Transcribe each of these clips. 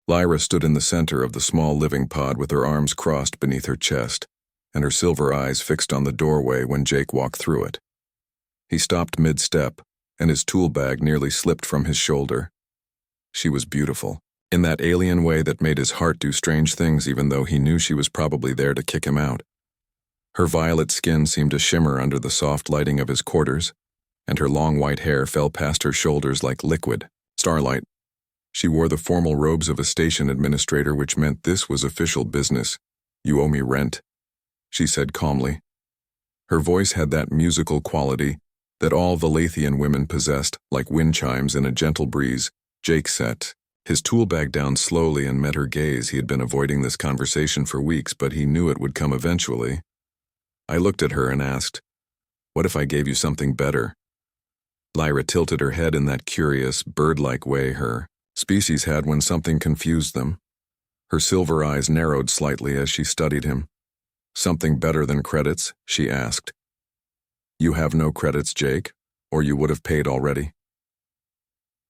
Lyra stood in the center of the small living pod with her arms crossed beneath her chest, and her silver eyes fixed on the doorway when Jake walked through it. He stopped mid-step, and his tool bag nearly slipped from his shoulder. She was beautiful, in that alien way that made his heart do strange things even though he knew she was probably there to kick him out. Her violet skin seemed to shimmer under the soft lighting of his quarters, and her long white hair fell past her shoulders like liquid starlight. She wore the formal robes of a station administrator, which meant this was official business. "You owe me rent," she said calmly. Her voice had that musical quality that all Valathian women possessed, like wind chimes in a gentle breeze. Jake set his tool bag down slowly and met her gaze. He had been avoiding this conversation for weeks, but he knew it would come eventually. I looked at her and asked, "What if I gave you something better?" Lyra tilted her head in that curious, bird-like way her species had when something confused them. Her silver eyes narrowed slightly as she studied him. "Something better than credits?" she asked. "You have no credits, Jake, or you would have paid already."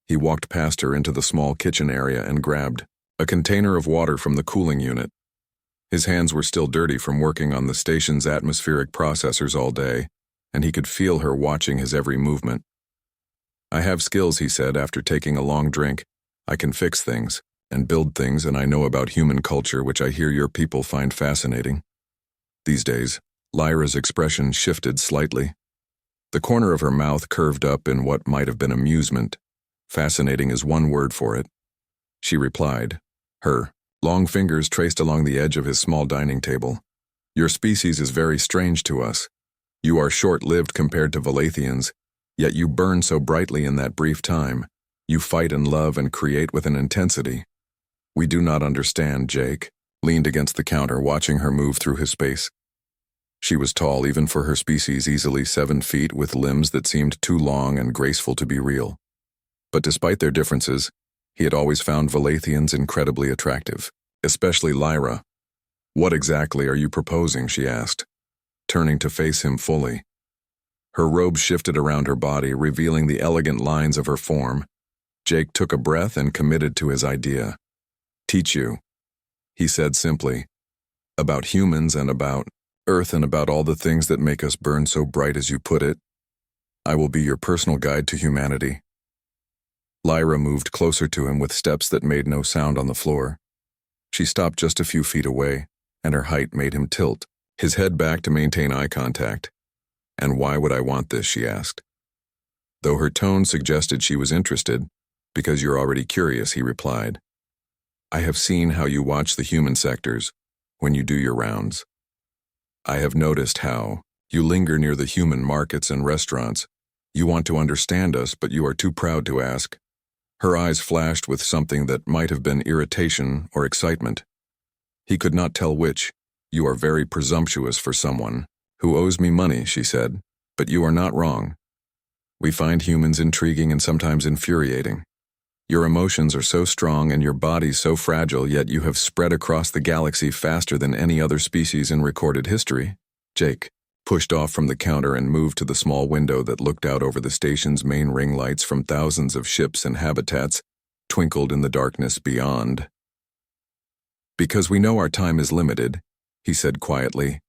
He walked past her into the small kitchen area and grabbed a container of water from the cooling unit. His hands were still dirty from working on the station's atmospheric processors all day, and he could feel her watching his every movement. "I have skills," he said after taking a long drink. "I can fix things and build things, and I know about human culture, which I hear your people find fascinating." These days, Lyra's expression shifted slightly. The corner of her mouth curved up in what might have been amusement. Fascinating is one word for it. She replied. Her long fingers traced along the edge of his small dining table. "Your species is very strange to us. You are short-lived compared to Valathians, yet you burn so brightly in that brief time. You fight and love and create with an intensity. We do not understand." Jake leaned against the counter, watching her move through his space. She was tall even for her species, easily 7 feet, with limbs that seemed too long and graceful to be real. But despite their differences, he had always found Valathians incredibly attractive, especially Lyra. "What exactly are you proposing?" she asked, turning to face him fully. Her robe shifted around her body, revealing the elegant lines of her form. Jake took a breath and committed to his idea. "Teach you," he said simply, "about humans and about Earth and about all the things that make us burn so bright, as you put it. I will be your personal guide to humanity." Lyra moved closer to him with steps that made no sound on the floor. She stopped just a few feet away, and her height made him tilt, his head back to maintain eye contact. "And why would I want this?" she asked. Though her tone suggested she was interested, "Because you're already curious," he replied. "I have seen how you watch the human sectors when you do your rounds. I have noticed how you linger near the human markets and restaurants. You want to understand us, but you are too proud to ask." Her eyes flashed with something that might have been irritation or excitement. He could not tell which. "You are very presumptuous for someone who owes me money," she said, "but you are not wrong. We find humans intriguing and sometimes infuriating. Your emotions are so strong and your body so fragile, yet you have spread across the galaxy faster than any other species in recorded history." Jake pushed off from the counter and moved to the small window that looked out over the station's main ring lights from thousands of ships and habitats twinkled in the darkness beyond. "Because we know our time is limited," he said quietly.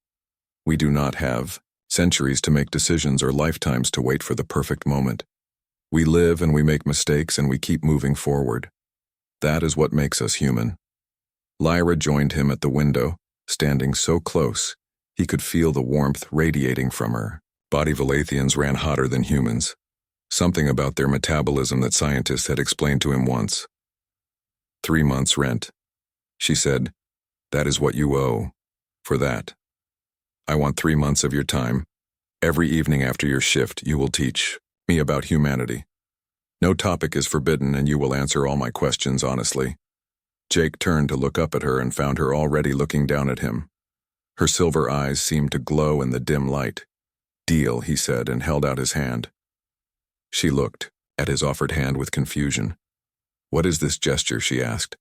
"We do not have centuries to make decisions or lifetimes to wait for the perfect moment. We live and we make mistakes and we keep moving forward. That is what makes us human." Lyra joined him at the window, standing so close he could feel the warmth radiating from her. Body Valathians ran hotter than humans. Something about their metabolism that scientists had explained to him once. 3 months' rent," she said. "That is what you owe. For that. I want 3 months of your time. Every evening after your shift, you will teach me about humanity. No topic is forbidden, and you will answer all my questions honestly." Jake turned to look up at her and found her already looking down at him. Her silver eyes seemed to glow in the dim light. "Deal," he said, and held out his hand. She looked at his offered hand with confusion. "What is this gesture?" she asked.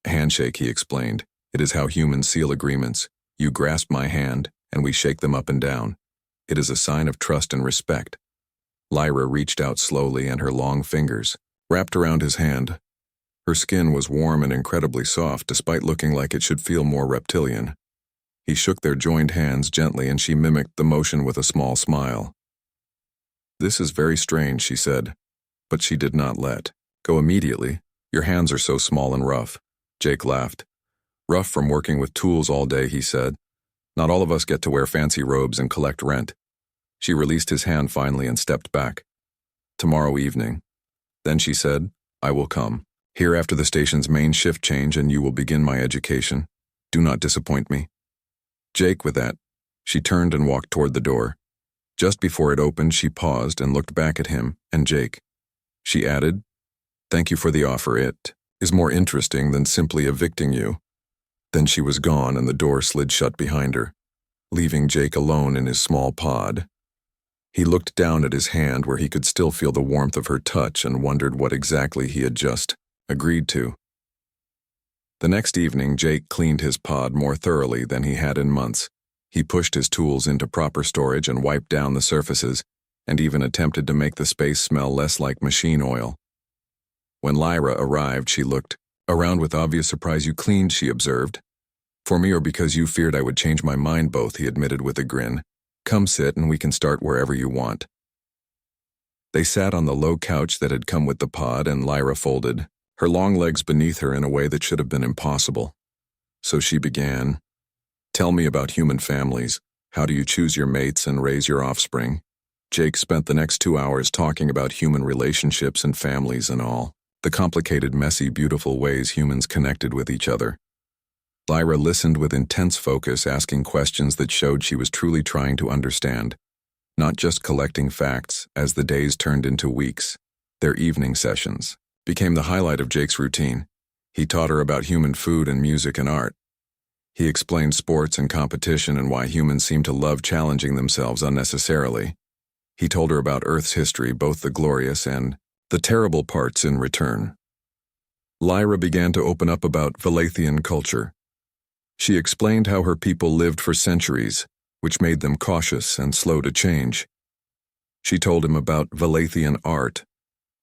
"A handshake," he explained. "It is how humans seal agreements. You grasp my hand, and we shake them up and down. It is a sign of trust and respect." Lyra reached out slowly, and her long fingers wrapped around his hand. Her skin was warm and incredibly soft despite looking like it should feel more reptilian. He shook their joined hands gently and she mimicked the motion with a small smile. "This is very strange," she said, but she did not let go immediately. "Your hands are so small and rough." Jake laughed. "Rough from working with tools all day," he said. "Not all of us get to wear fancy robes and collect rent." She released his hand finally and stepped back. "Tomorrow evening." Then she said, "I will come here after the station's main shift change and you will begin my education. Do not disappoint me." Jake, with that, she turned and walked toward the door. Just before it opened, she paused and looked back at him and Jake. She added, "Thank you for the offer. It is more interesting than simply evicting you." Then she was gone and the door slid shut behind her, leaving Jake alone in his small pod. He looked down at his hand where he could still feel the warmth of her touch and wondered what exactly he had just agreed to. The next evening, Jake cleaned his pod more thoroughly than he had in months. He pushed his tools into proper storage and wiped down the surfaces, and even attempted to make the space smell less like machine oil. When Lyra arrived, she looked around with obvious surprise. "You cleaned," she observed. "For me or because you feared I would change my mind?" "Both," he admitted with a grin. "Come sit and we can start wherever you want." They sat on the low couch that had come with the pod and Lyra folded her long legs beneath her in a way that should have been impossible. So she began, "Tell me about human families. How do you choose your mates and raise your offspring?" Jake spent the next 2 hours talking about human relationships and families and all the complicated, messy, beautiful ways humans connected with each other. Lyra listened with intense focus, asking questions that showed she was truly trying to understand, not just collecting facts. As the days turned into weeks, their evening sessions became the highlight of Jake's routine. He taught her about human food and music and art. He explained sports and competition and why humans seem to love challenging themselves unnecessarily. He told her about Earth's history, both the glorious and the terrible parts in return. Lyra began to open up about Valathian culture. She explained how her people lived for centuries, which made them cautious and slow to change. She told him about Valathian art,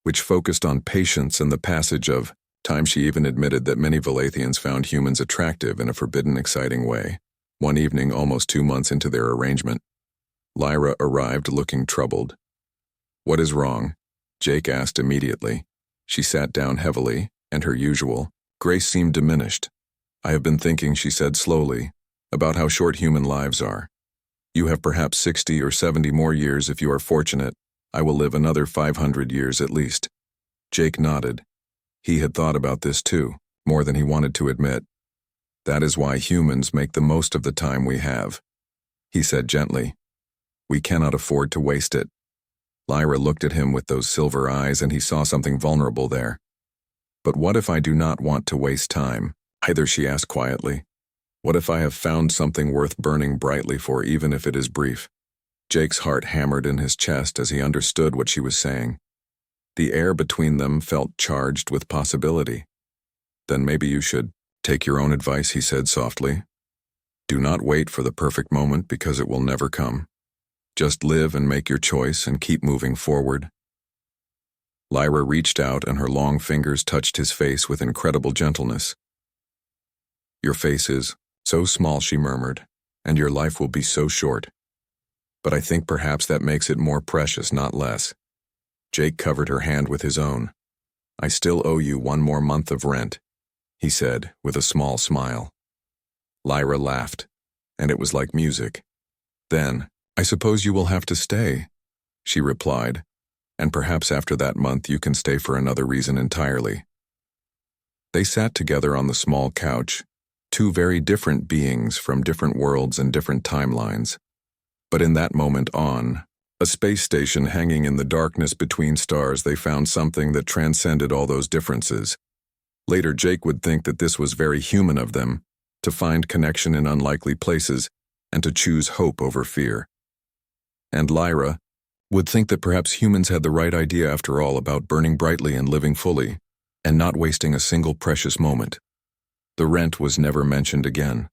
which focused on patience and the passage of time. She even admitted that many Valathians found humans attractive in a forbidden, exciting way. One evening, almost 2 months into their arrangement, Lyra arrived looking troubled. "What is wrong?" Jake asked immediately. She sat down heavily, and her usual grace seemed diminished. "I have been thinking," she said slowly, "about how short human lives are. You have perhaps 60 or 70 more years if you are fortunate. I will live another 500 years at least." Jake nodded. He had thought about this too, more than he wanted to admit. "That is why humans make the most of the time we have," he said gently. "We cannot afford to waste it." Lyra looked at him with those silver eyes and he saw something vulnerable there. "But what if I do not want to waste time either?" she asked quietly. "What if I have found something worth burning brightly for, even if it is brief?" Jake's heart hammered in his chest as he understood what she was saying. The air between them felt charged with possibility. "Then maybe you should take your own advice," he said softly. "Do not wait for the perfect moment because it will never come. Just live and make your choice and keep moving forward." Lyra reached out and her long fingers touched his face with incredible gentleness. "Your face is so small," she murmured, "and your life will be so short. But I think perhaps that makes it more precious, not less." Jake covered her hand with his own. "I still owe you 1 more month of rent," he said with a small smile. Lyra laughed, and it was like music. "Then, I suppose you will have to stay," she replied, "and perhaps after that month you can stay for another reason entirely." They sat together on the small couch, 2 very different beings from different worlds and different timelines. But in that moment on a space station hanging in the darkness between stars, they found something that transcended all those differences. Later, Jake would think that this was very human of them, to find connection in unlikely places and to choose hope over fear. And Lyra would think that perhaps humans had the right idea after all about burning brightly and living fully, and not wasting a single precious moment. The rent was never mentioned again.